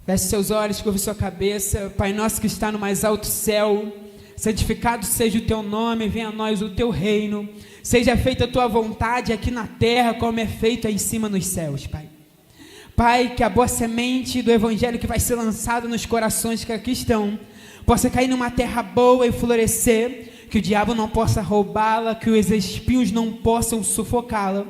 Feche seus olhos, curve sua cabeça. Pai nosso que está no mais alto céu, santificado seja o teu nome, venha a nós o teu reino, seja feita a tua vontade aqui na terra, como é feita em cima nos céus, Pai. Pai, que a boa semente do evangelho que vai ser lançada nos corações que aqui estão, possa cair numa terra boa e florescer, que o diabo não possa roubá-la, que os espinhos não possam sufocá-la,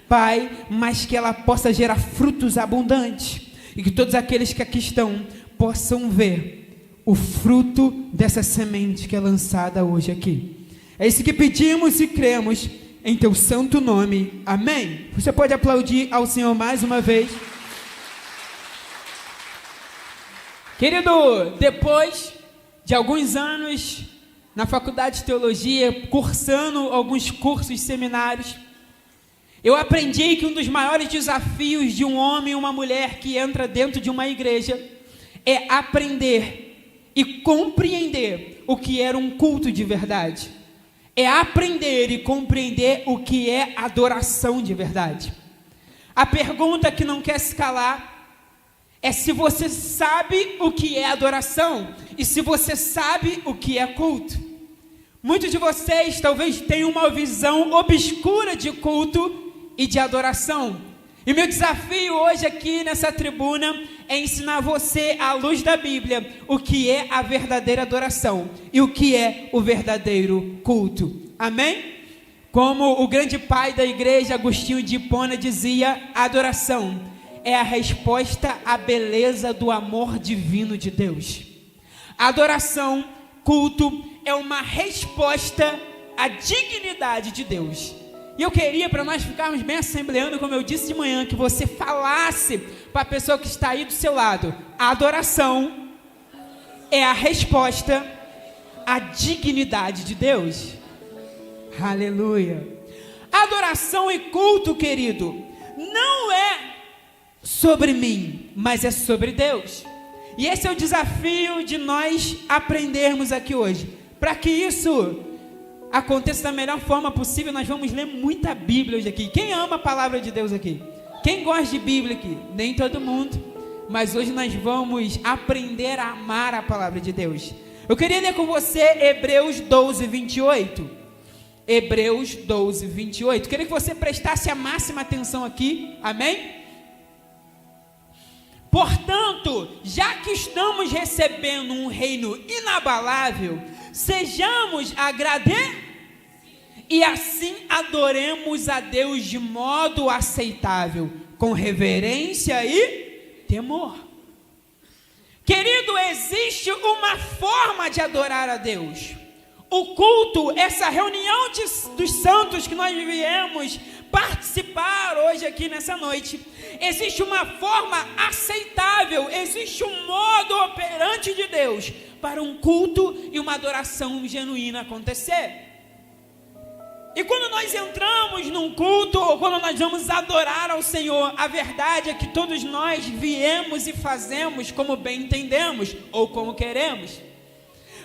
Pai, mas que ela possa gerar frutos abundantes, e que todos aqueles que aqui estão possam ver o fruto dessa semente que é lançada hoje aqui. É isso que pedimos e cremos em teu santo nome, amém? Você pode aplaudir ao Senhor mais uma vez. Querido, depois de alguns anos na faculdade de teologia, cursando alguns cursos, seminários, eu aprendi que um dos maiores desafios de um homem e uma mulher que entra dentro de uma igreja é aprender e compreender o que era um culto de verdade. É aprender e compreender o que é adoração de verdade. A pergunta que não quer se calar é se você sabe o que é adoração e se você sabe o que é culto. Muitos de vocês talvez tenham uma visão obscura de culto e de adoração. E meu desafio hoje aqui nessa tribuna é ensinar você, à luz da Bíblia, o que é a verdadeira adoração e o que é o verdadeiro culto. Amém? Como o grande pai da igreja, Agostinho de Hipona, dizia, a adoração é a resposta à beleza do amor divino de Deus. A adoração, culto, é uma resposta à dignidade de Deus. E eu queria, para nós ficarmos bem assembleando, como eu disse de manhã, que você falasse para a pessoa que está aí do seu lado: a adoração é a resposta à dignidade de Deus. Aleluia. Adoração e culto, querido, não é sobre mim, mas é sobre Deus. E esse é o desafio de nós aprendermos aqui hoje. Para que isso aconteça da melhor forma possível, nós vamos ler muita Bíblia hoje aqui. Quem ama a palavra de Deus aqui? Quem gosta de Bíblia aqui? Nem todo mundo, mas hoje nós vamos aprender a amar a palavra de Deus. Eu queria ler com você Hebreus 12, 28. Hebreus 12, 28. Queria que você prestasse a máxima atenção aqui, amém? Portanto, já que estamos recebendo um reino inabalável, sejamos agradecidos e assim adoremos a Deus de modo aceitável, com reverência e temor. Querido, existe uma forma de adorar a Deus. O culto, essa reunião dos santos que nós viemos participar hoje aqui nessa noite, existe uma forma aceitável, existe um modo operante de Deus para um culto e uma adoração genuína acontecer. E quando nós entramos num culto, ou quando nós vamos adorar ao Senhor, a verdade é que todos nós viemos e fazemos como bem entendemos, ou como queremos.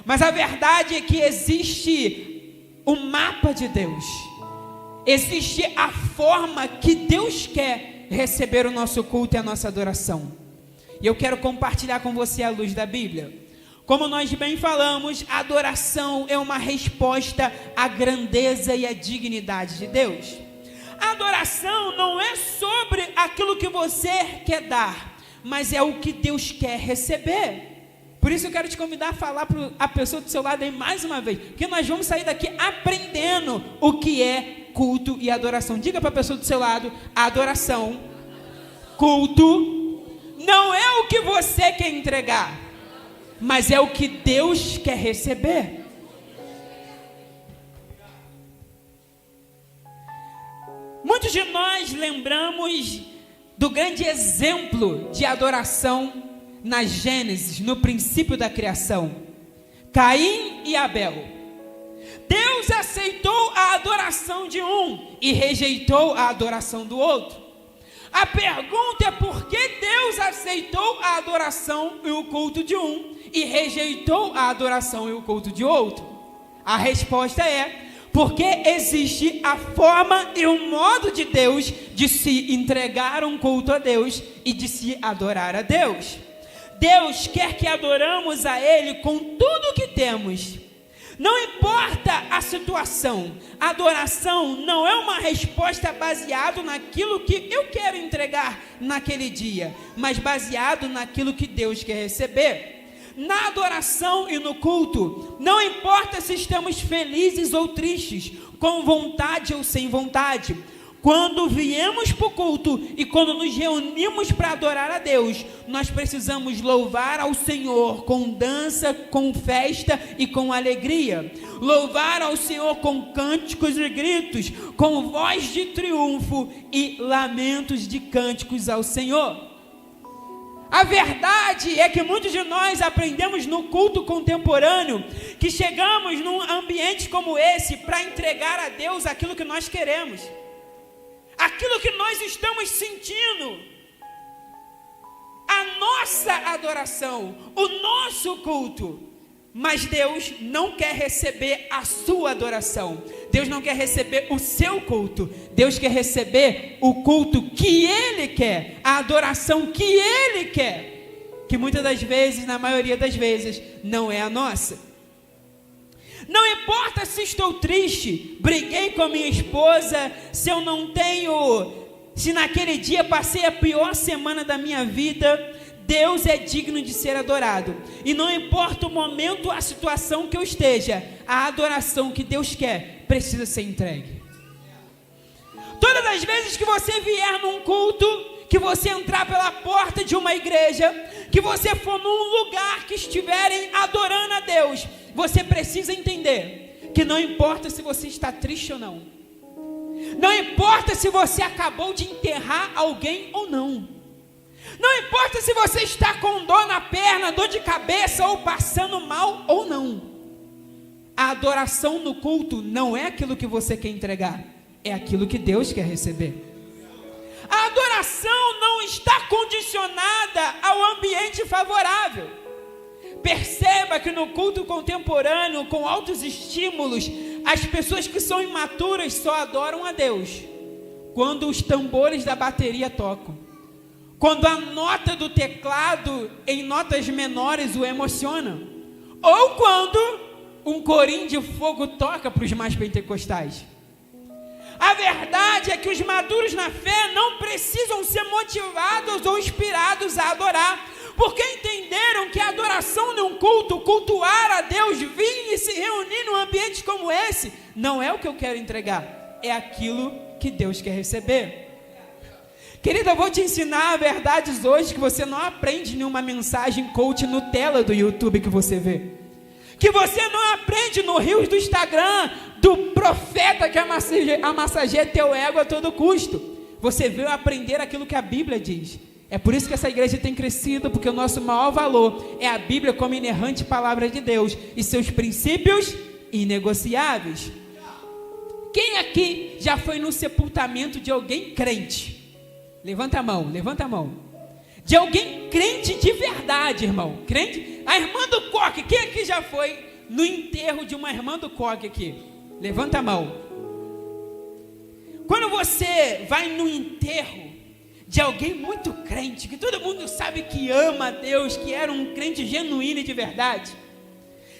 Mas a verdade é que existe o mapa de Deus. Existe a forma que Deus quer receber o nosso culto e a nossa adoração. E eu quero compartilhar com você a luz da Bíblia. Como nós bem falamos, a adoração é uma resposta à grandeza e à dignidade de Deus. A adoração não é sobre aquilo que você quer dar, mas é o que Deus quer receber. Por isso eu quero te convidar a falar para a pessoa do seu lado aí mais uma vez, porque nós vamos sair daqui aprendendo o que é culto e adoração. Diga para a pessoa do seu lado: adoração, culto, não é o que você quer entregar, mas é o que Deus quer receber. Muitos de nós lembramos do grande exemplo de adoração na Gênesis, no princípio da criação, Caim e Abel. Deus aceitou a adoração de um e rejeitou a adoração do outro. A pergunta é por que Deus aceitou a adoração e o culto de um e rejeitou a adoração e o culto de outro? A resposta é porque existe a forma e o modo de Deus de se entregar um culto a Deus e de se adorar a Deus. Deus quer que adoramos a Ele com tudo o que temos. Não importa a situação, a adoração não é uma resposta baseada naquilo que eu quero entregar naquele dia, mas baseado naquilo que Deus quer receber. Na adoração e no culto, não importa se estamos felizes ou tristes, com vontade ou sem vontade. Quando viemos para o culto e quando nos reunimos para adorar a Deus, nós precisamos louvar ao Senhor com dança, com festa e com alegria. Louvar ao Senhor com cânticos e gritos, com voz de triunfo e lamentos de cânticos ao Senhor. A verdade é que muitos de nós aprendemos no culto contemporâneo que chegamos num ambiente como esse para entregar a Deus aquilo que nós queremos. Aquilo que nós estamos sentindo, a nossa adoração, o nosso culto, mas Deus não quer receber a sua adoração, Deus não quer receber o seu culto, Deus quer receber o culto que Ele quer, a adoração que Ele quer, que muitas das vezes, na maioria das vezes, não é a nossa. Não importa se estou triste, briguei com a minha esposa, se naquele dia passei a pior semana da minha vida, Deus é digno de ser adorado. E não importa o momento, a situação que eu esteja, a adoração que Deus quer precisa ser entregue. Todas as vezes que você vier num culto, que você entrar pela porta de uma igreja, que você for num lugar que estiverem adorando a Deus, você precisa entender que não importa se você está triste ou não. Não importa se você acabou de enterrar alguém ou não. Não importa se você está com dor na perna, dor de cabeça ou passando mal ou não. A adoração no culto não é aquilo que você quer entregar, é aquilo que Deus quer receber. A adoração não está condicionada ao ambiente favorável. Perceba que no culto contemporâneo, com altos estímulos, as pessoas que são imaturas só adoram a Deus quando os tambores da bateria tocam, quando a nota do teclado em notas menores o emociona, ou quando um corinho de fogo toca para os mais pentecostais. A verdade é que os maduros na fé não precisam ser motivados ou inspirados a adorar, porque entenderam que a adoração de um culto, cultuar a Deus, vir e se reunir num ambiente como esse, não é o que eu quero entregar, é aquilo que Deus quer receber. Querida, eu vou te ensinar verdades hoje que você não aprende em uma mensagem coach Nutella do YouTube que você vê, que você não aprende no Reels do Instagram, do profeta que amassageia teu ego a todo custo. Você veio aprender aquilo que a Bíblia diz. É por isso que essa igreja tem crescido, porque o nosso maior valor é a Bíblia como inerrante palavra de Deus e seus princípios inegociáveis. Quem aqui já foi no sepultamento de alguém crente? Levanta a mão, levanta a mão. De alguém crente de verdade, irmão. Crente? A irmã do Coque. Quem aqui já foi no enterro de uma irmã do Coque aqui? Levanta a mão. Quando você vai no enterro de alguém muito crente, que todo mundo sabe que ama a Deus, que era um crente genuíno e de verdade,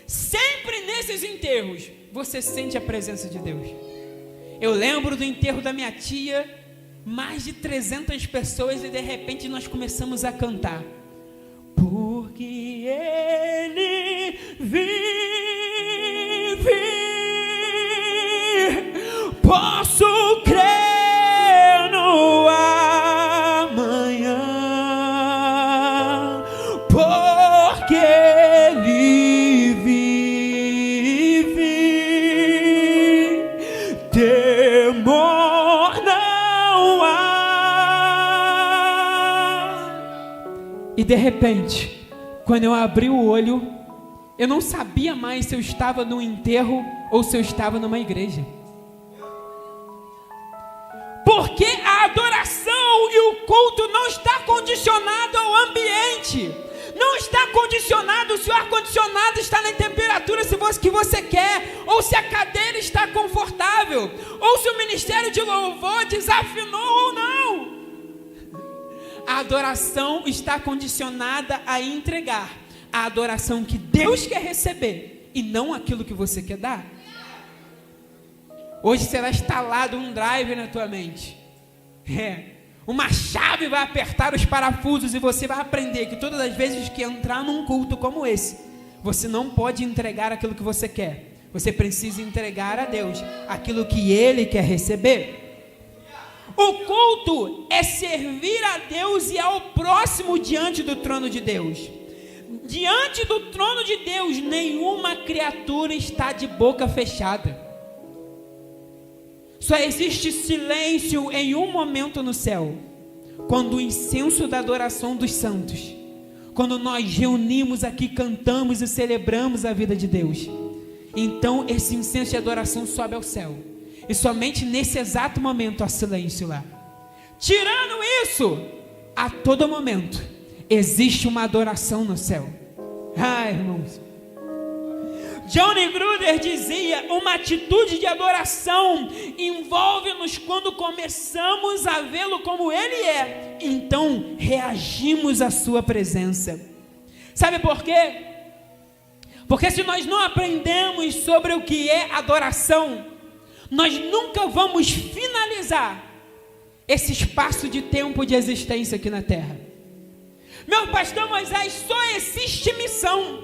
sempre nesses enterros, você sente a presença de Deus. Eu lembro do enterro da minha tia, mais de 300 pessoas, e de repente nós começamos a cantar. Porque Ele vive, posso crer no amanhã, porque Ele vive, temor não há. E de repente, quando eu abri o olho, eu não sabia mais se eu estava num enterro ou se eu estava numa igreja. Porque a adoração e o culto não está condicionado ao ambiente. Não está condicionado se o ar-condicionado está na temperatura que você quer, ou se a cadeira está confortável, ou se o ministério de louvor desafinou ou não. A adoração está condicionada a entregar a adoração que Deus quer receber e não aquilo que você quer dar. Hoje será instalado um drive na tua mente. Uma chave vai apertar os parafusos e você vai aprender que todas as vezes que entrar num culto como esse, você não pode entregar aquilo que você quer. Você precisa entregar a Deus aquilo que Ele quer receber. O culto é servir a Deus e ao próximo diante do trono de Deus. Diante do trono de Deus, nenhuma criatura está de boca fechada. Só existe silêncio em um momento no céu, quando o incenso da adoração dos santos, quando nós reunimos aqui, cantamos e celebramos a vida de Deus. Então esse incenso de adoração sobe ao céu, e somente nesse exato momento há silêncio lá. Tirando isso, a todo momento existe uma adoração no céu. Irmãos, Johnny Gruder dizia: uma atitude de adoração envolve-nos quando começamos a vê-lo como Ele é, então reagimos à sua presença. Sabe por quê? Porque se nós não aprendemos sobre o que é adoração, nós nunca vamos finalizar esse espaço de tempo de existência aqui na terra. Meu pastor Moisés, só existe missão,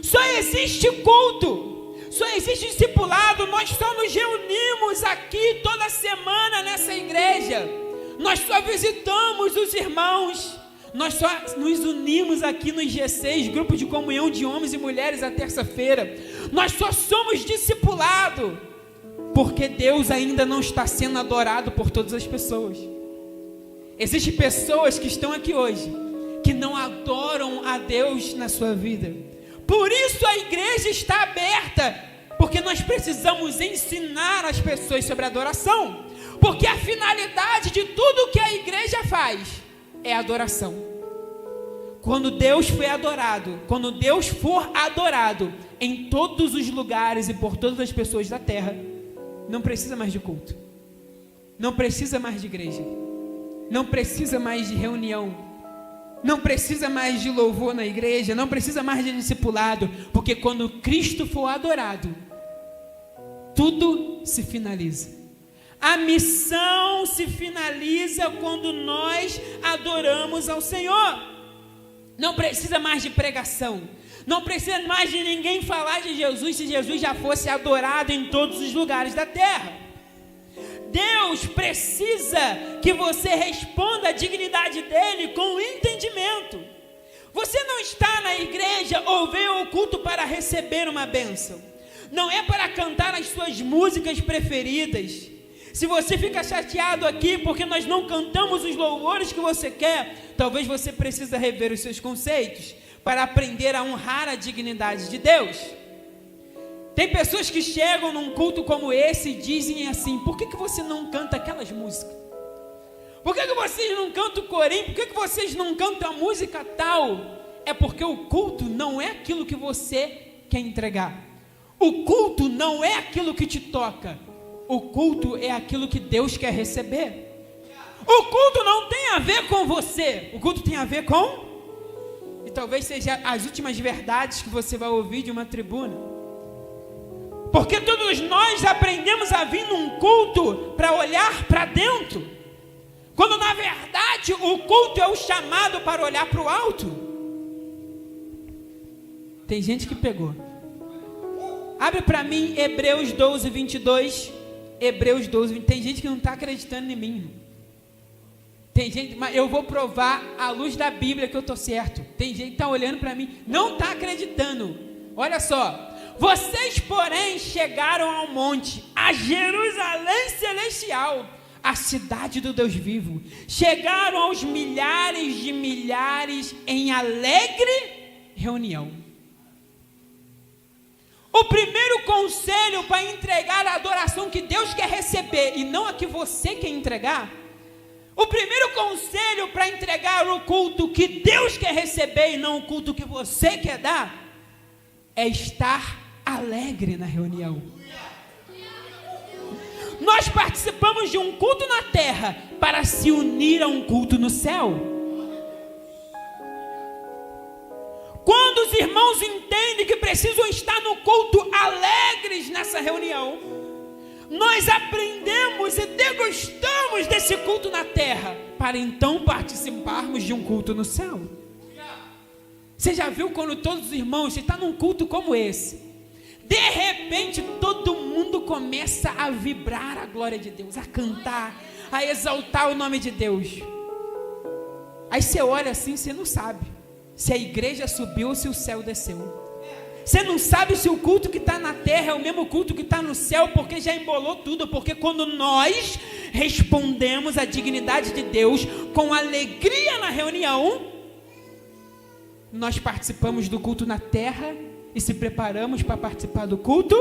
só existe culto, só existe discipulado. Nós só nos reunimos aqui toda semana nessa igreja, nós só visitamos os irmãos, nós só nos unimos aqui no G6, grupo de comunhão de homens e mulheres, à terça-feira. Nós só somos discipulados porque Deus ainda não está sendo adorado por todas as pessoas. Existem pessoas que estão aqui hoje que não adoram a Deus na sua vida. Por isso a igreja está aberta, porque nós precisamos ensinar as pessoas sobre adoração, porque a finalidade de tudo que a igreja faz é adoração. Quando Deus foi adorado, quando Deus for adorado em todos os lugares e por todas as pessoas da terra, não precisa mais de culto, não precisa mais de igreja, não precisa mais de reunião, não precisa mais de louvor na igreja, não precisa mais de discipulado, porque quando Cristo for adorado, tudo se finaliza. A missão se finaliza quando nós adoramos ao Senhor. Não precisa mais de pregação, não precisa mais de ninguém falar de Jesus, se Jesus já fosse adorado em todos os lugares da terra. Deus precisa que você responda a dignidade dele com entendimento. Você não está na igreja ou veio ao culto para receber uma bênção, não é para cantar as suas músicas preferidas. Se você fica chateado aqui porque nós não cantamos os louvores que você quer, talvez você precise rever os seus conceitos para aprender a honrar a dignidade de Deus. Tem pessoas que chegam num culto como esse e dizem assim: por que você não canta aquelas músicas? Por que vocês não cantam o corinho? Por que vocês não cantam a música tal? É porque o culto não é aquilo que você quer entregar. O culto não é aquilo que te toca. O culto é aquilo que Deus quer receber. O culto não tem a ver com você. O culto tem a ver com... E talvez seja as últimas verdades que você vai ouvir de uma tribuna. Porque todos nós aprendemos a vir num culto para olhar para dentro, quando na verdade o culto é o chamado para olhar para o alto. Tem gente que pegou. Abre para mim Hebreus 12, 22. Hebreus 12, 20. Tem gente que não está acreditando em mim, irmão. Tem gente, mas eu vou provar à luz da Bíblia que eu estou certo. Tem gente que está olhando para mim, não está acreditando. Olha só. Vocês, porém, chegaram ao monte, a Jerusalém celestial, a cidade do Deus vivo. Chegaram aos milhares de milhares em alegre reunião. O primeiro conselho para entregar a adoração que Deus quer receber e não a que você quer entregar, o primeiro conselho para entregar o culto que Deus quer receber e não o culto que você quer dar, é estar alegre na reunião. Nós participamos de um culto na terra para se unir a um culto no céu. Quando os irmãos entendem que precisam estar no culto alegres nessa reunião, nós aprendemos e degustamos desse culto na terra, para então participarmos de um culto no céu. Você já viu quando todos os irmãos, você está num culto como esse, de repente todo mundo começa a vibrar a glória de Deus, a cantar, a exaltar o nome de Deus. Aí você olha assim, você não sabe se a igreja subiu ou se o céu desceu. Você não sabe se o culto que está na terra é o mesmo culto que está no céu, porque já embolou tudo. Porque quando nós respondemos à dignidade de Deus com alegria na reunião, nós participamos do culto na terra e se preparamos para participar do culto.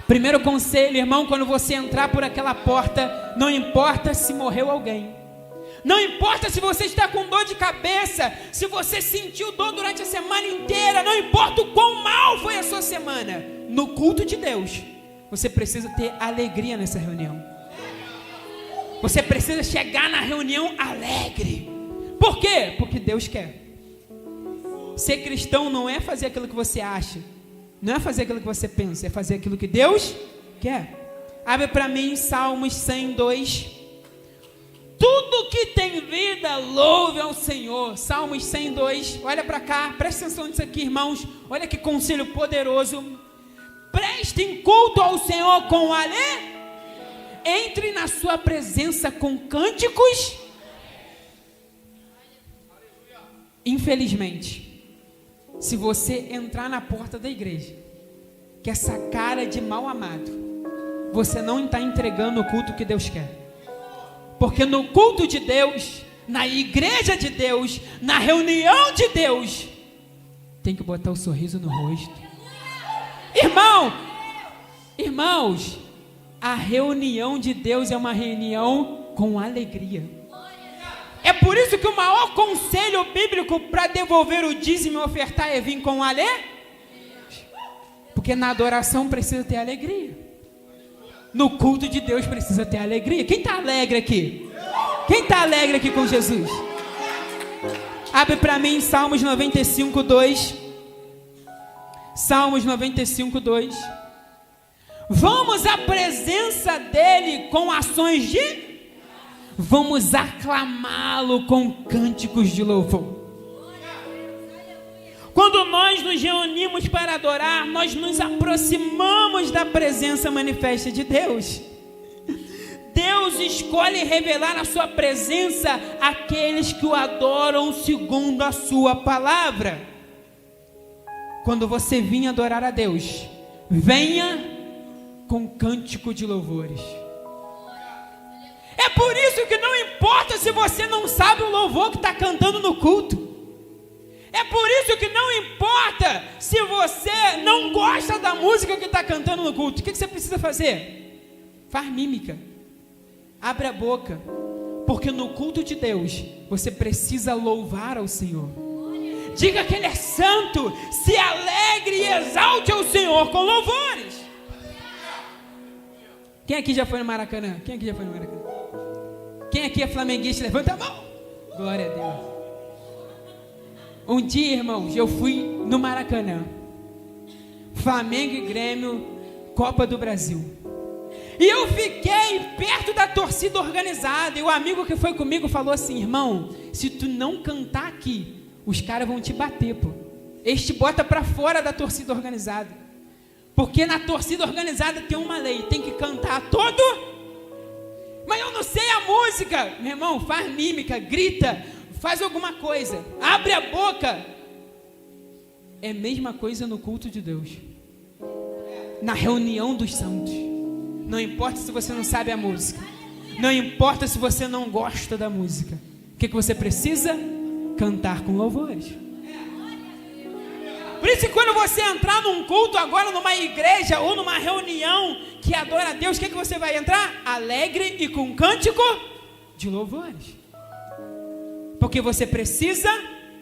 Primeiro conselho, irmão, quando você entrar por aquela porta, não importa se morreu alguém, não importa se você está com dor de cabeça, se você sentiu dor durante a semana inteira, não importa o quão mal foi a sua semana, no culto de Deus, você precisa ter alegria nessa reunião. Você precisa chegar na reunião alegre. Por quê? Porque Deus quer. Ser cristão não é fazer aquilo que você acha, não é fazer aquilo que você pensa, é fazer aquilo que Deus quer. Abre para mim Salmos 102. Tudo que tem vida, louve ao Senhor. Salmos 102, olha para cá, presta atenção nisso aqui, irmãos. Olha que conselho poderoso. Prestem culto ao Senhor com alegria. Entre na sua presença com cânticos. Infelizmente, se você entrar na porta da igreja com essa cara de mal amado, você não está entregando o culto que Deus quer. Porque no culto de Deus, na igreja de Deus, na reunião de Deus, tem que botar o sorriso no rosto. Irmãos, a reunião de Deus é uma reunião com alegria. É por isso que o maior conselho bíblico para devolver o dízimo e ofertar é vir com alegria. Porque na adoração precisa ter alegria. No culto de Deus precisa ter alegria. Quem está alegre aqui? Quem está alegre aqui com Jesus? Abre para mim Salmos 95, 2. Salmos 95, 2. Vamos à presença dele com ações de... Vamos aclamá-lo com cânticos de louvor. Quando nós nos reunimos para adorar, nós nos aproximamos da presença manifesta de Deus. Deus escolhe revelar a sua presença àqueles que o adoram segundo a sua palavra. Quando você vir adorar a Deus, venha com cântico de louvores. É por isso que não importa se você não sabe o louvor que está cantando no culto. É por isso que não importa se você não gosta da música que está cantando no culto. O que você precisa fazer? Faz mímica. Abre a boca. Porque no culto de Deus, você precisa louvar ao Senhor. Diga que Ele é santo. Se alegre e exalte ao Senhor com louvores. Quem aqui já foi no Maracanã? Quem aqui já foi no Maracanã? Quem aqui é flamenguista? Levanta a mão. Glória a Deus. Um dia, irmãos, eu fui no Maracanã, Flamengo e Grêmio, Copa do Brasil, e eu fiquei perto da torcida organizada, e o amigo que foi comigo falou assim: irmão, se tu não cantar aqui, os caras vão te bater, pô. Eles te botam para fora da torcida organizada, porque na torcida organizada tem uma lei, tem que cantar todo, mas eu não sei a música. Meu irmão, faz mímica, grita, faz alguma coisa, abre a boca. É a mesma coisa no culto de Deus, na reunião dos santos. Não importa se você não sabe a música, não importa se você não gosta da música, o que você precisa? Cantar com louvores. Por isso que quando você entrar num culto agora, numa igreja ou numa reunião que adora a Deus, o que você vai entrar? Alegre e com cântico de louvores. Porque você precisa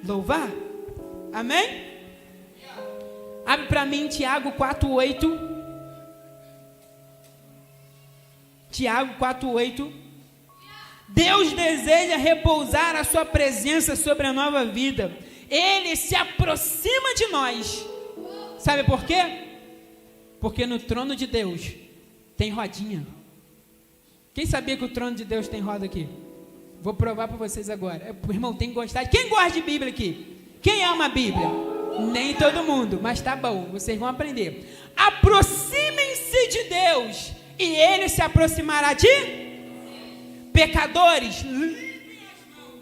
louvar. Amém? Abre para mim Tiago 4:8. Tiago 4:8. Deus deseja repousar a sua presença sobre a nova vida. Ele se aproxima de nós. Sabe por quê? Porque no trono de Deus tem rodinha. Quem sabia que o trono de Deus tem roda aqui? Vou provar para vocês agora. Irmão, tem que gostar. Quem gosta de Bíblia aqui? Quem ama a Bíblia? Nem todo mundo, mas tá bom, vocês vão aprender. Aproximem-se de Deus e Ele se aproximará de pecadores. Limpem as mãos.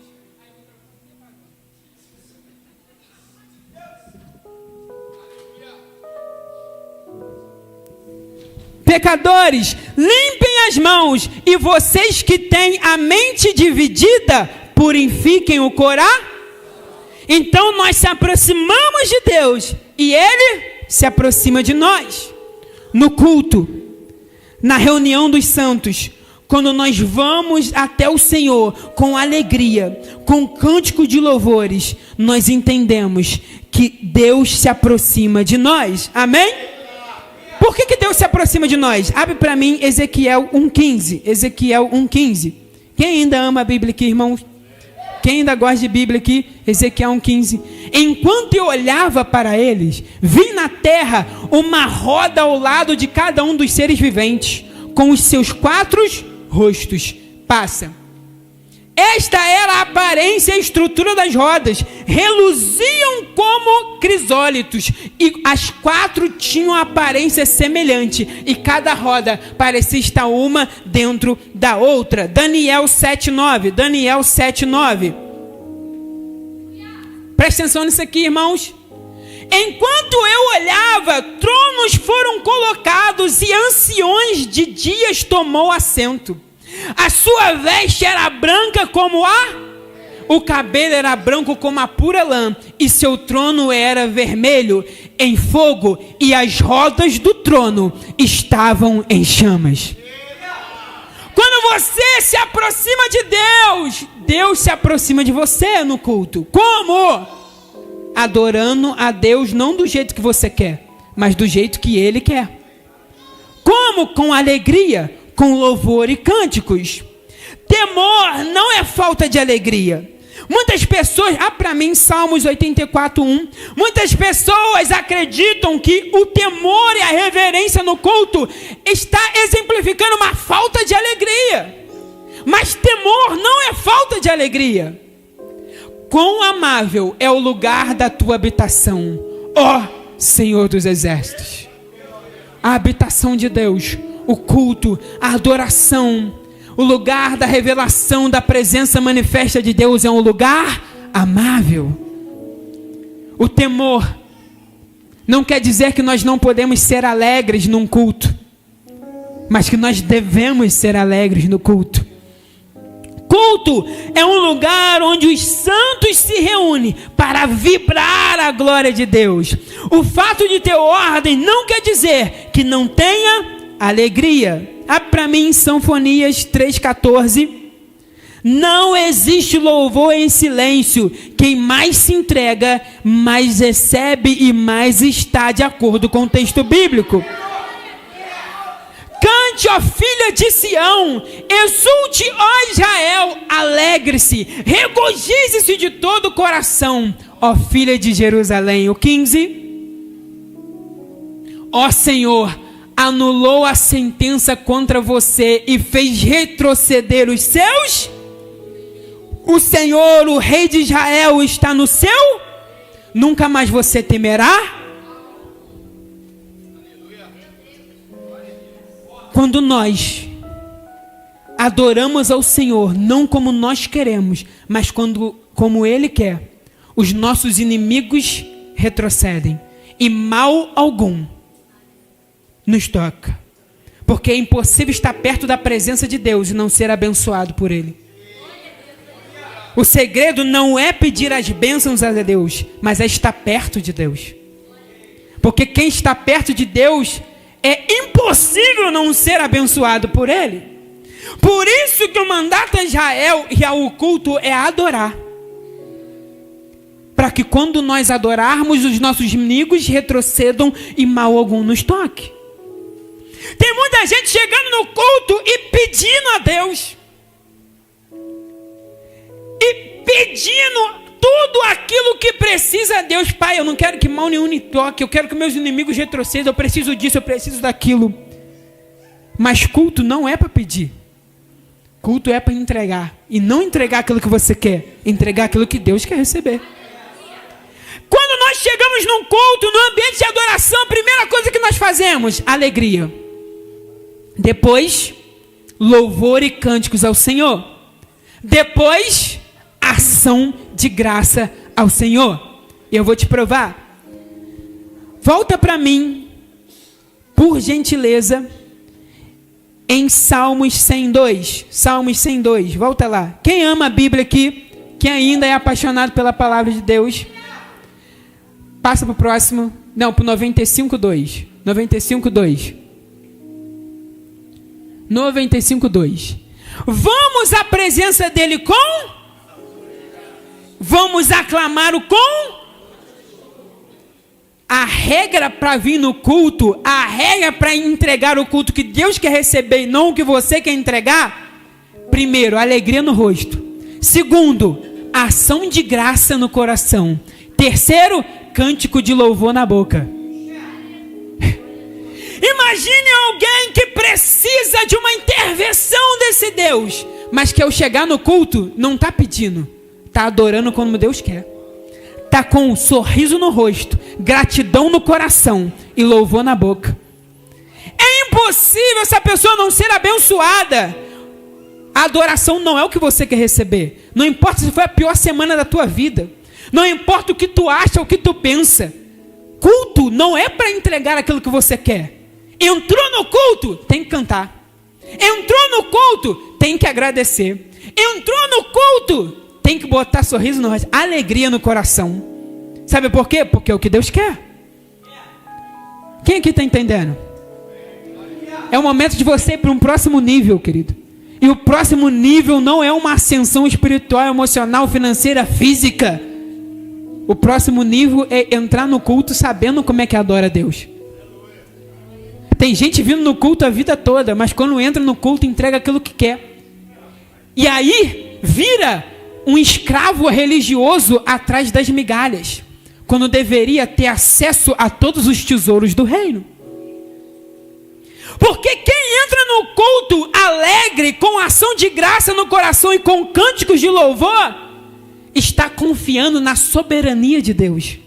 Pecadores, limpem as mãos, e vocês que têm a mente dividida, purifiquem o coração. Então nós se aproximamos de Deus e Ele se aproxima de nós. No culto, na reunião dos santos, quando nós vamos até o Senhor com alegria, com cântico de louvores, nós entendemos que Deus se aproxima de nós. Amém? Por que Deus se aproxima de nós? Abre para mim Ezequiel 1:15. Ezequiel 1:15. Quem ainda ama a Bíblia aqui, irmãos? Quem ainda gosta de Bíblia aqui? Ezequiel 1:15. Enquanto eu olhava para eles, vi na terra uma roda ao lado de cada um dos seres viventes, com os seus 4 rostos. Passa. Esta era a aparência e a estrutura das rodas. Reluziam como crisólitos, e as 4 tinham aparência semelhante, e cada roda parecia estar uma dentro da outra. Daniel 7:9. Daniel 7:9. Presta atenção nisso aqui, irmãos. Enquanto eu olhava, tronos foram colocados e anciões de dias tomou assento. A sua veste era branca como o cabelo era branco como a pura lã, e seu trono era vermelho em fogo, e as rodas do trono estavam em chamas. Quando você se aproxima de Deus, Deus se aproxima de você no culto. Como? Adorando a Deus não do jeito que você quer, mas do jeito que Ele quer. Como? Com alegria, com louvor e cânticos. Temor não é falta de alegria. Muitas pessoas, para mim, Salmos 84:1, muitas pessoas acreditam que o temor e a reverência no culto está exemplificando uma falta de alegria. Mas temor não é falta de alegria. Quão amável é o lugar da tua habitação, ó Senhor dos Exércitos. A habitação de Deus, o culto, a adoração, o lugar da revelação da presença manifesta de Deus é um lugar amável. O temor não quer dizer que nós não podemos ser alegres num culto, mas que nós devemos ser alegres no culto. Culto é um lugar onde os santos se reúnem para vibrar a glória de Deus. O fato de ter ordem não quer dizer que não tenha alegria. Para mim, Sinfonias 3:14. Não existe louvor em silêncio. Quem mais se entrega, mais recebe e mais está de acordo com o texto bíblico. Cante, ó filha de Sião, exulte, ó Israel, alegre-se, regozije-se de todo o coração, ó filha de Jerusalém. O 15. Ó Senhor, anulou a sentença contra você e fez retroceder os seus. O Senhor, o Rei de Israel, está no seu. Nunca mais você temerá. Quando nós adoramos ao Senhor, não como nós queremos, mas como Ele quer, os nossos inimigos retrocedem e mal algum nos toca, porque é impossível estar perto da presença de Deus e não ser abençoado por Ele. O segredo não é pedir as bênçãos a Deus, mas é estar perto de Deus, porque quem está perto de Deus é impossível não ser abençoado por Ele. Por isso que o mandato a Israel e ao culto é adorar, para que quando nós adorarmos, os nossos inimigos retrocedam e mal algum nos toque. Tem muita a gente chegando no culto e pedindo a Deus. E pedindo tudo aquilo que precisa a Deus. Pai, eu não quero que mal nenhum me toque. Eu quero que meus inimigos retrocedam. Eu preciso disso, eu preciso daquilo. Mas culto não é para pedir. Culto é para entregar. E não entregar aquilo que você quer. Entregar aquilo que Deus quer receber. Quando nós chegamos num culto, no ambiente de adoração, a primeira coisa que nós fazemos, alegria. Depois, louvor e cânticos ao Senhor. Depois, ação de graça ao Senhor. Eu vou te provar. Volta para mim, por gentileza, em Salmos 102. Salmos 102, volta lá. Quem ama a Bíblia aqui, quem ainda é apaixonado pela palavra de Deus, passa para o próximo. Não, para o 95.2. 95.2. 95.2. Vamos à presença dele com? Vamos aclamar o com? A regra para vir no culto, a regra para entregar o culto que Deus quer receber e não o que você quer entregar. Primeiro, alegria no rosto. Segundo, ação de graça no coração. Terceiro, cântico de louvor na boca. Imagine alguém que precisa de uma intervenção desse Deus, mas que ao chegar no culto não está pedindo, está adorando como Deus quer. Está com um sorriso no rosto, gratidão no coração e louvor na boca. É impossível essa pessoa não ser abençoada. A adoração não é o que você quer receber. Não importa se foi a pior semana da tua vida. Não importa o que tu acha ou o que tu pensa. Culto não é para entregar aquilo que você quer. Entrou no culto, tem que cantar. Entrou no culto, tem que agradecer. Entrou no culto, tem que botar sorriso no rosto, alegria no coração. Sabe por quê? Porque é o que Deus quer. Quem aqui está entendendo? É o momento de você ir para um próximo nível, querido. E o próximo nível não é uma ascensão espiritual, emocional, financeira, física. O próximo nível é entrar no culto sabendo como é que adora a Deus. Tem gente vindo no culto a vida toda, mas quando entra no culto entrega aquilo que quer. E aí vira um escravo religioso atrás das migalhas, quando deveria ter acesso a todos os tesouros do reino. Porque quem entra no culto alegre, com ação de graça no coração e com cânticos de louvor, está confiando na soberania de Deus.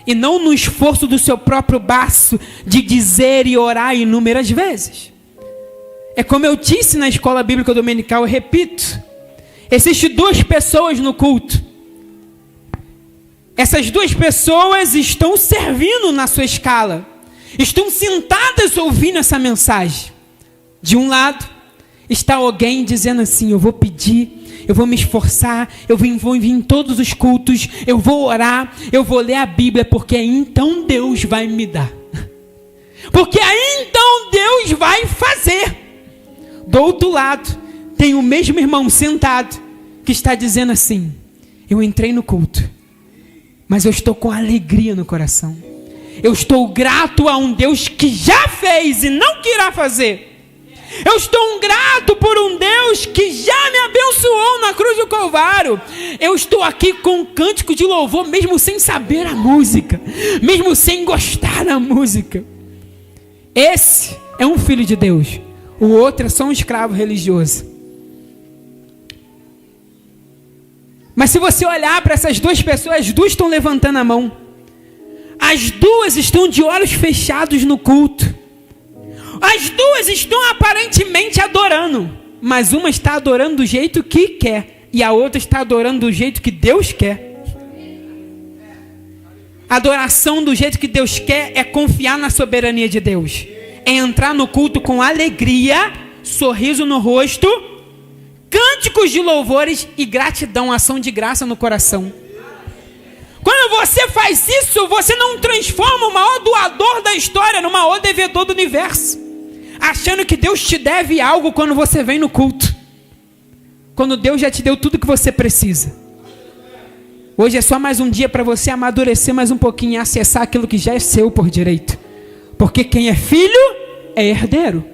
E não no esforço do seu próprio braço de dizer e orar inúmeras vezes. É como eu disse na escola bíblica dominical, eu repito. Existem duas pessoas no culto. Essas duas pessoas estão servindo na sua escala. Estão sentadas ouvindo essa mensagem. De um lado, está alguém dizendo assim, eu vou pedir, eu vou me esforçar, eu vou vir em todos os cultos, eu vou orar, eu vou ler a Bíblia, porque aí então Deus vai me dar. Porque aí então Deus vai fazer. Do outro lado, tem o mesmo irmão sentado, que está dizendo assim, eu entrei no culto, mas eu estou com alegria no coração. Eu estou grato a um Deus que já fez e não que irá fazer. Eu estou grato por um Deus que já me abençoou na cruz do Calvário. Eu estou aqui com um cântico de louvor, mesmo sem saber a música, mesmo sem gostar da música. Esse é um filho de Deus. O outro é só um escravo religioso. Mas se você olhar para essas duas pessoas, as duas estão levantando a mão. As duas estão de olhos fechados no culto. As duas estão aparentemente adorando. Mas uma está adorando do jeito que quer. E a outra está adorando do jeito que Deus quer. Adoração do jeito que Deus quer é confiar na soberania de Deus. É entrar no culto com alegria, sorriso no rosto, cânticos de louvores e gratidão, ação de graça no coração. Quando você faz isso, você não transforma o maior doador da história no maior devedor do universo, achando que Deus te deve algo quando você vem no culto, quando Deus já te deu tudo que você precisa. Hoje é só mais um dia para você amadurecer mais um pouquinho e acessar aquilo que já é seu por direito. Porque quem é filho é herdeiro.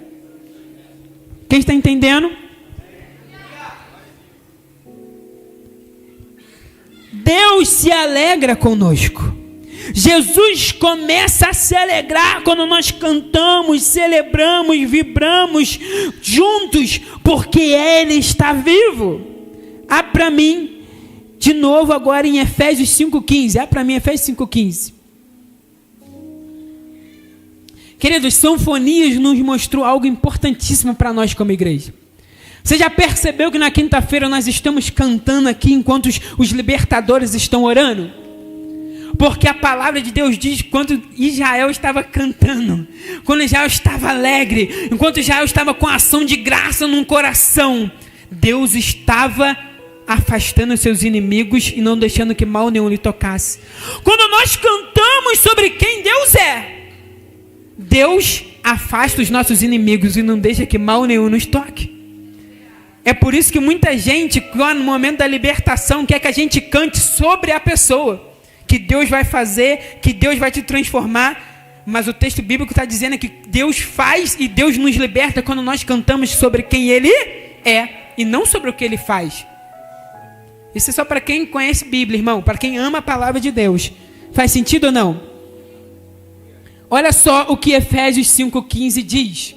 Quem está entendendo? Deus se alegra conosco. Jesus começa a se alegrar quando nós cantamos, celebramos, vibramos juntos, porque Ele está vivo. Para mim, de novo agora em Efésios 5,15. Para mim, Efésios 5,15. Queridos, Sinfonias nos mostrou algo importantíssimo para nós como igreja. Você já percebeu que na quinta-feira nós estamos cantando aqui enquanto os libertadores estão orando? Porque a palavra de Deus diz quando Israel estava cantando, quando Israel estava alegre, enquanto Israel estava com ação de graça no coração, Deus estava afastando os seus inimigos e não deixando que mal nenhum lhe tocasse. Quando nós cantamos sobre quem Deus é, Deus afasta os nossos inimigos e não deixa que mal nenhum nos toque. É por isso que muita gente, no momento da libertação, quer que a gente cante sobre a pessoa, que Deus vai fazer, que Deus vai te transformar. Mas o texto bíblico está dizendo que Deus faz e Deus nos liberta quando nós cantamos sobre quem Ele é e não sobre o que Ele faz. Isso é só para quem conhece Bíblia, irmão, para quem ama a palavra de Deus. Faz sentido ou não? Olha só o que Efésios 5,15 diz.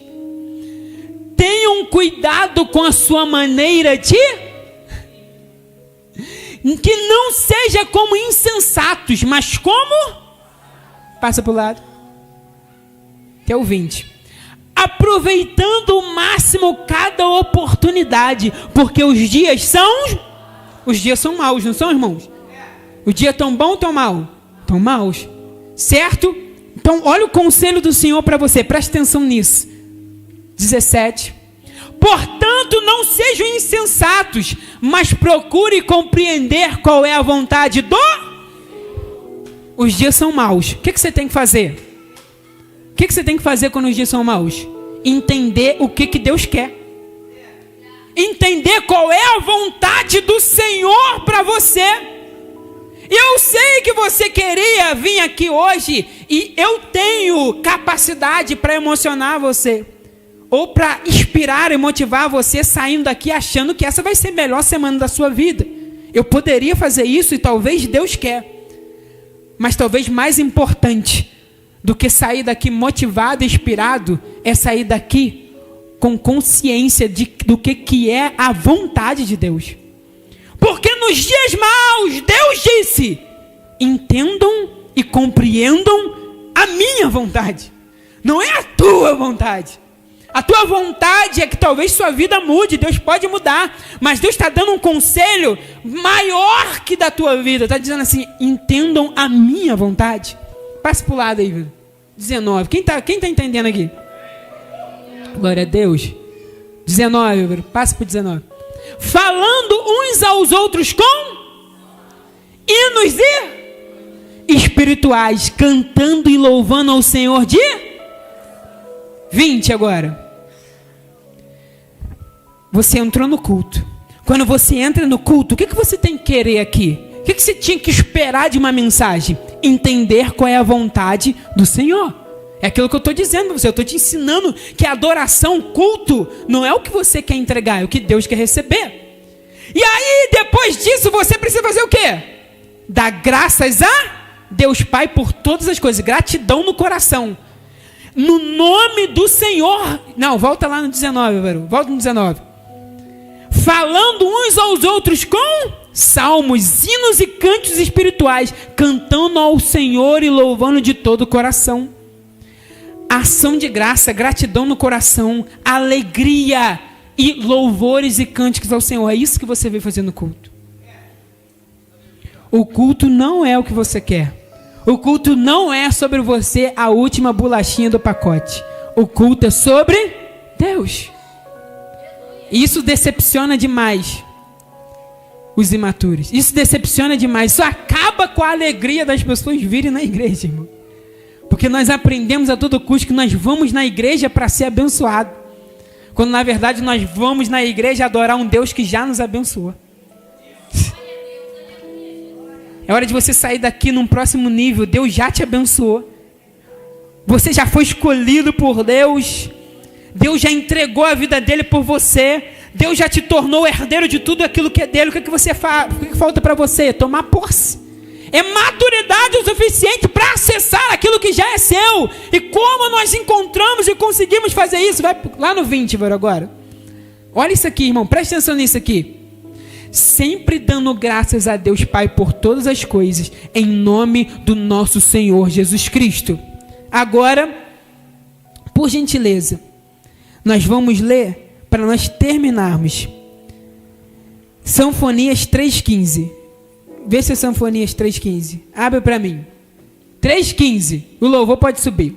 Tenham cuidado com a sua maneira de... que não seja como insensatos, mas como... Passa para o lado. Até o 20. Aproveitando ao máximo cada oportunidade, porque os dias são maus, não são, irmãos? Os dias tão bons ou tão maus? Tão maus. Certo? Então, olha o conselho do Senhor para você. Preste atenção nisso. 17. Portanto, não sejam insensatos, mas procure compreender qual é a vontade do... Os dias são maus. O que você tem que fazer? O que você tem que fazer quando os dias são maus? Entender o que Deus quer. Entender qual é a vontade do Senhor para você. Eu sei que você queria vir aqui hoje e eu tenho capacidade para emocionar você. Ou para inspirar e motivar você saindo daqui achando que essa vai ser a melhor semana da sua vida. Eu poderia fazer isso e talvez Deus quer. Mas talvez mais importante do que sair daqui motivado e inspirado é sair daqui com consciência do que é a vontade de Deus. Porque nos dias maus, Deus disse, entendam e compreendam a minha vontade. Não é a tua vontade. A tua vontade é que talvez sua vida mude, Deus pode mudar, mas Deus está dando um conselho maior que da tua vida, está dizendo assim, entendam a minha vontade. Passe para o lado aí, 19, quem tá entendendo aqui? Glória a Deus. 19, passe para o 19. Falando uns aos outros com hinos e espirituais, cantando e louvando ao Senhor de 20 agora. Você entrou no culto. Quando você entra no culto, o que você tem que querer aqui? O que você tinha que esperar de uma mensagem? Entender qual é a vontade do Senhor. É aquilo que eu estou dizendo para você. Eu estou te ensinando que a adoração, culto, não é o que você quer entregar, é o que Deus quer receber. E aí, depois disso, você precisa fazer o quê? Dar graças a Deus Pai por todas as coisas. Gratidão no coração. No nome do Senhor. Não, volta lá no 19, velho. Volta no 19. Falando uns aos outros com salmos, hinos e cânticos espirituais, cantando ao Senhor e louvando de todo o coração. Ação de graça, gratidão no coração, alegria e louvores e cânticos ao Senhor. É isso que você veio fazer no culto. O culto não é o que você quer. O culto não é sobre você a última bolachinha do pacote. O culto é sobre Deus. Isso decepciona demais os imaturos. Isso decepciona demais. Isso acaba com a alegria das pessoas virem na igreja, irmão. Porque nós aprendemos a todo custo que nós vamos na igreja para ser abençoado. Quando na verdade nós vamos na igreja adorar um Deus que já nos abençoou. É hora de você sair daqui num próximo nível. Deus já te abençoou. Você já foi escolhido por Deus. Deus já entregou a vida dele por você. Deus já te tornou herdeiro de tudo aquilo que é dele. O que você faz? O que falta para você? Tomar posse. É maturidade o suficiente para acessar aquilo que já é seu. E como nós encontramos e conseguimos fazer isso? Vai lá no 20 agora. Olha isso aqui, irmão. Presta atenção nisso aqui. Sempre dando graças a Deus Pai por todas as coisas, em nome do nosso Senhor Jesus Cristo. Agora, por gentileza, nós vamos ler, para nós terminarmos, Sinfonias 3,15. Vê se é Sinfonias 3,15. Abre para mim. 3,15. O louvor pode subir.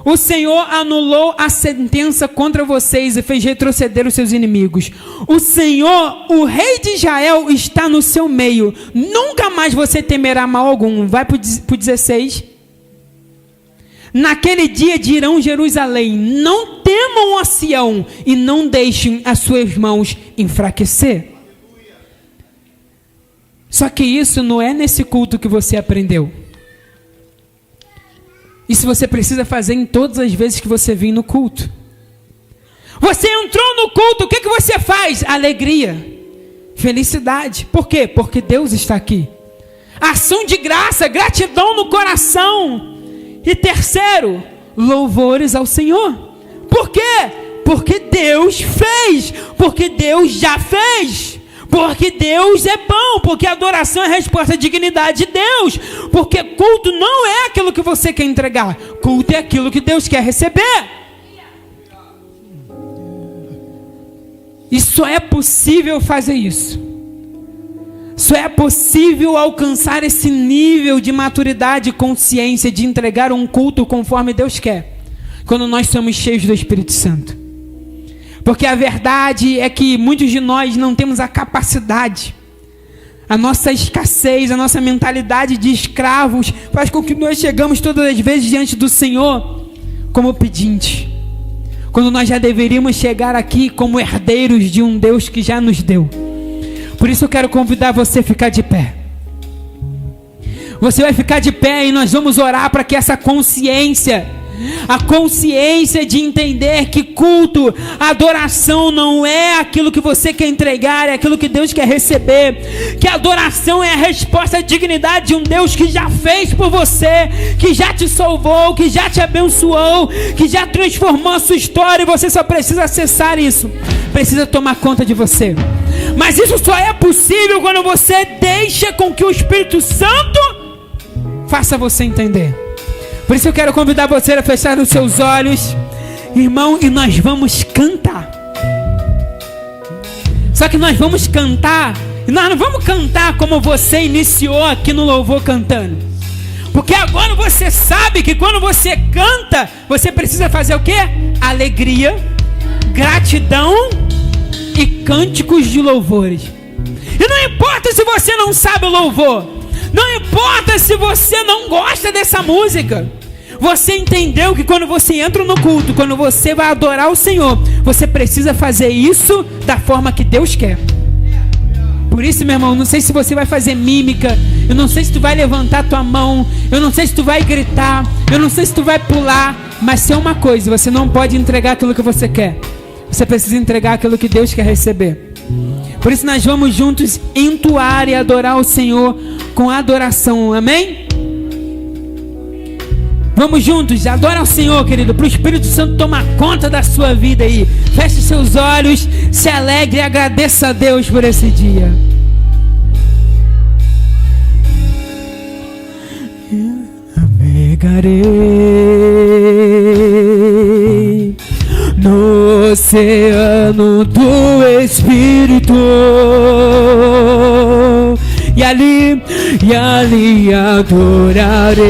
O Senhor anulou a sentença contra vocês e fez retroceder os seus inimigos. O Senhor, o Rei de Israel, está no seu meio. Nunca mais você temerá mal algum. Vai para o 16. Naquele dia dirão Jerusalém: não temam a Sião e não deixem as suas mãos enfraquecer. Só que isso não é nesse culto que você aprendeu. Isso você precisa fazer em todas as vezes que você vir no culto. Você entrou no culto, o que você faz? Alegria, felicidade. Por quê? Porque Deus está aqui. Ação de graça, gratidão no coração. E terceiro, louvores ao Senhor. Por quê? Porque Deus fez. Porque Deus já fez. Porque Deus é bom, porque adoração é resposta à dignidade de Deus, porque culto não é aquilo que você quer entregar, culto é aquilo que Deus quer receber. E só é possível fazer isso, só é possível alcançar esse nível de maturidade e consciência de entregar um culto conforme Deus quer, quando nós somos cheios do Espírito Santo. Porque a verdade é que muitos de nós não temos a capacidade. A nossa escassez, a nossa mentalidade de escravos faz com que nós chegamos todas as vezes diante do Senhor como pedintes, quando nós já deveríamos chegar aqui como herdeiros de um Deus que já nos deu. Por isso eu quero convidar você a ficar de pé. Você vai ficar de pé e nós vamos orar para que essa consciência, a consciência de entender que culto, adoração não é aquilo que você quer entregar, é aquilo que Deus quer receber. Que adoração é a resposta à dignidade de um Deus que já fez por você, que já te salvou, que já te abençoou, que já transformou a sua história, e você só precisa acessar isso, precisa tomar conta de você. Mas isso só é possível quando você deixa com que o Espírito Santo faça você entender. Por isso eu quero convidar você a fechar os seus olhos, irmão, e nós vamos cantar. Só que nós vamos cantar, e nós não vamos cantar como você iniciou aqui no louvor cantando. Porque agora você sabe que quando você canta, você precisa fazer o quê? Alegria, gratidão e cânticos de louvores. E não importa se você não sabe o louvor, não importa se você não gosta dessa música, você entendeu que quando você entra no culto, quando você vai adorar o Senhor, você precisa fazer isso da forma que Deus quer. Por isso, meu irmão, não sei se você vai fazer mímica, eu não sei se tu vai levantar tua mão, eu não sei se tu vai gritar, eu não sei se tu vai pular, mas se é uma coisa, você não pode entregar aquilo que você quer, você precisa entregar aquilo que Deus quer receber. Por isso nós vamos juntos entoar e adorar o Senhor com adoração, amém? Vamos juntos, adora o Senhor, querido, para o Espírito Santo tomar conta da sua vida aí. Feche seus olhos, se alegre e agradeça a Deus por esse dia. Navegarei no oceano do Espírito, e ali adorarei.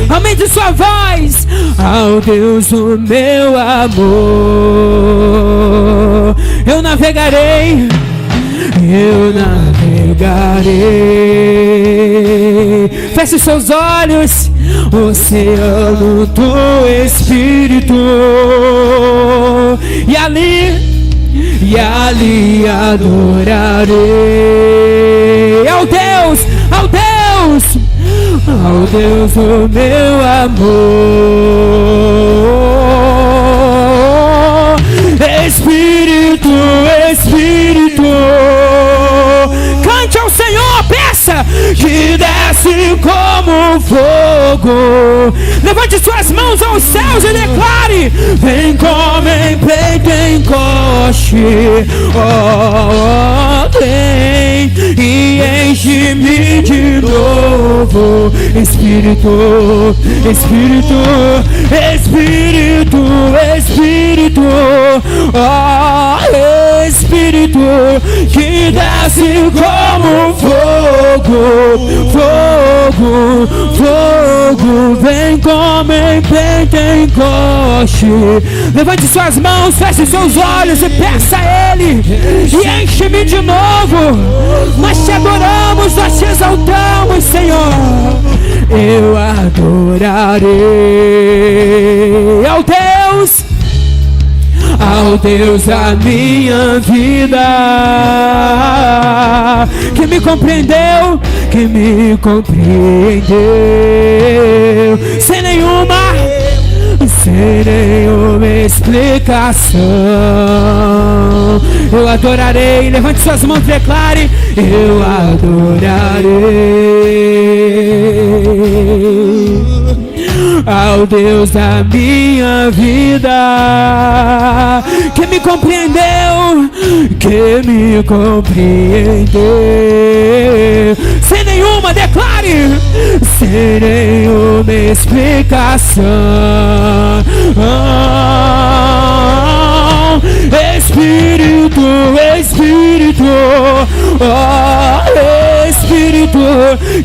Aumente sua voz ao Deus do meu amor. Eu navegarei. Feche seus olhos. Oceano do Espírito, e ali adorarei ao Deus do meu amor. como fogo. Levante suas mãos aos céus e declare: vem como em Pentecoste, vem e enche-me de novo. Espírito, Espírito, Espírito, Espírito, Espírito, que desce como fogo, fogo, fogo, vem como em Pentecoste. Levante suas mãos, feche seus olhos e peça a Ele, e enche-me de novo. Nós te adoramos, nós te exaltamos, Senhor. Eu adorarei ao Deus da minha vida, que me compreendeu, sem nenhuma explicação. Eu adorarei, levante suas mãos e declare: eu adorarei ao Deus da minha vida, que me compreendeu, sem nenhuma, declare, sem nenhuma explicação. Espírito, Espírito, Espírito,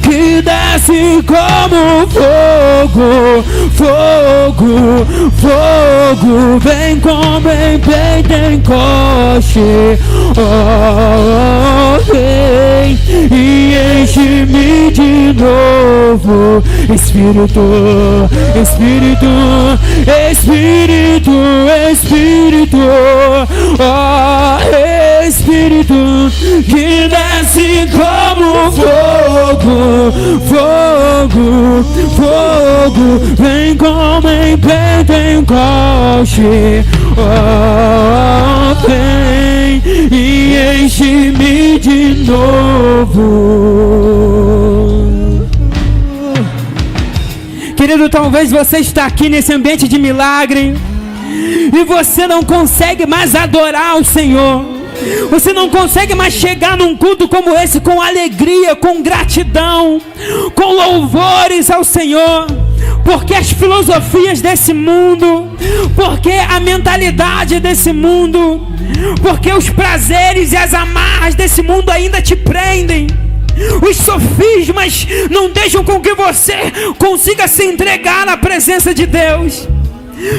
que desce como fogo, fogo, fogo, vem como em Pentecoste, vem e enche-me de novo. Espírito, Espírito, Espírito, Espírito, Espírito, que desce como fogo, fogo, fogo, vem como em Pentecoste, vem e enche-me de novo. Querido, talvez você está aqui nesse ambiente de milagre e você não consegue mais adorar o Senhor. Você não consegue mais chegar num culto como esse com alegria, com gratidão, com louvores ao Senhor, porque as filosofias desse mundo, porque a mentalidade desse mundo, porque os prazeres e as amarras desse mundo ainda te prendem. Os sofismas não deixam com que você consiga se entregar na presença de Deus.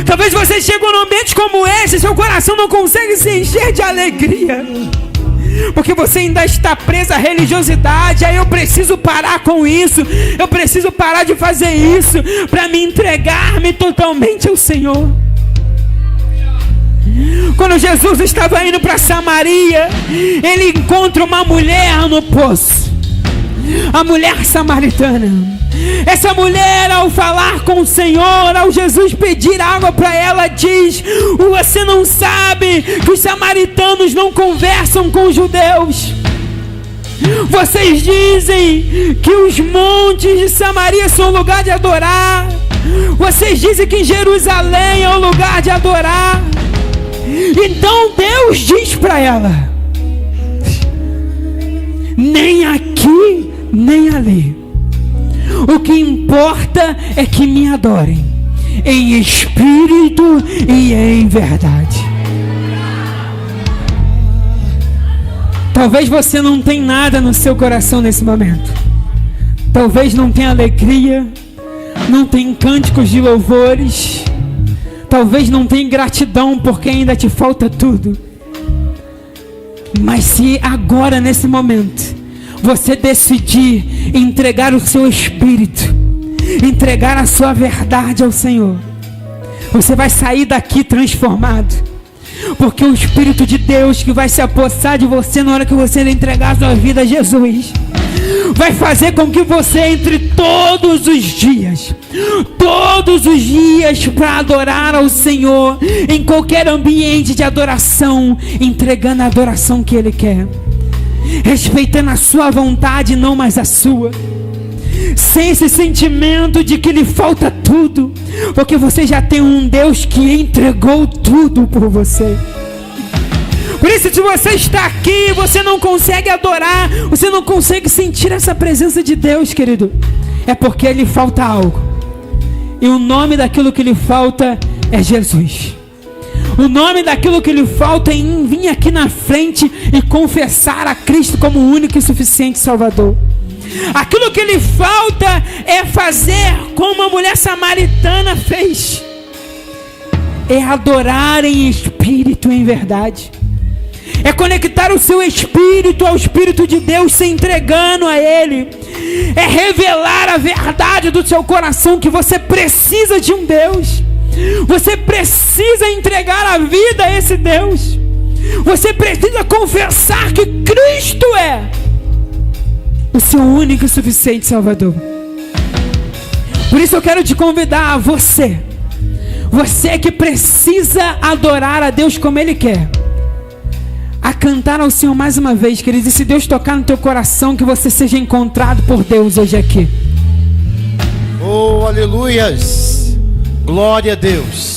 Talvez você chegue num ambiente como esse, seu coração não consegue se encher de alegria, porque você ainda está preso à religiosidade. Aí eu preciso parar com isso, eu preciso parar de fazer isso para me entregar-me totalmente ao Senhor. Quando Jesus estava indo para Samaria, ele encontra uma mulher no poço, a mulher samaritana. Essa mulher, ao falar com o Senhor, ao Jesus pedir água para ela, diz: você não sabe que os samaritanos não conversam com os judeus? Vocês dizem que os montes de Samaria são lugar de adorar. Vocês dizem que em Jerusalém é o lugar de adorar. Então Deus diz para ela: nem aqui nem ali. O que importa é que me adorem em espírito e em verdade. Talvez você não tenha nada no seu coração nesse momento. Talvez não tenha alegria, não tenha cânticos de louvores. Talvez não tenha gratidão porque ainda te falta tudo. Mas se agora, nesse momento, você decidir entregar o seu espírito, entregar a sua verdade ao Senhor, você vai sair daqui transformado, porque o Espírito de Deus que vai se apossar de você na hora que você entregar a sua vida a Jesus, vai fazer com que você entre todos os dias para adorar ao Senhor, em qualquer ambiente de adoração, entregando a adoração que Ele quer, respeitando a sua vontade, não mais a sua. sem esse sentimento de que lhe falta tudo, porque você já tem um Deus que entregou tudo por você. Por isso, se você está aqui, você não consegue adorar, você não consegue sentir essa presença de Deus, querido, é porque lhe falta algo. E o nome daquilo que lhe falta é Jesus. O nome daquilo que lhe falta é vir aqui na frente e confessar a Cristo como o único e suficiente Salvador. Aquilo que lhe falta é fazer como a mulher samaritana fez. É adorar em espírito e em verdade. É conectar o seu espírito ao Espírito de Deus, se entregando a Ele. É revelar a verdade do seu coração, que você precisa de um Deus. Você precisa entregar a vida a esse Deus. Você precisa confessar que Cristo é o seu único e suficiente Salvador. Por isso eu quero te convidar, você que precisa adorar a Deus como Ele quer, a cantar ao Senhor mais uma vez, querido. E se Deus tocar no teu coração, que você seja encontrado por Deus hoje aqui. Oh, aleluias! Glória a Deus!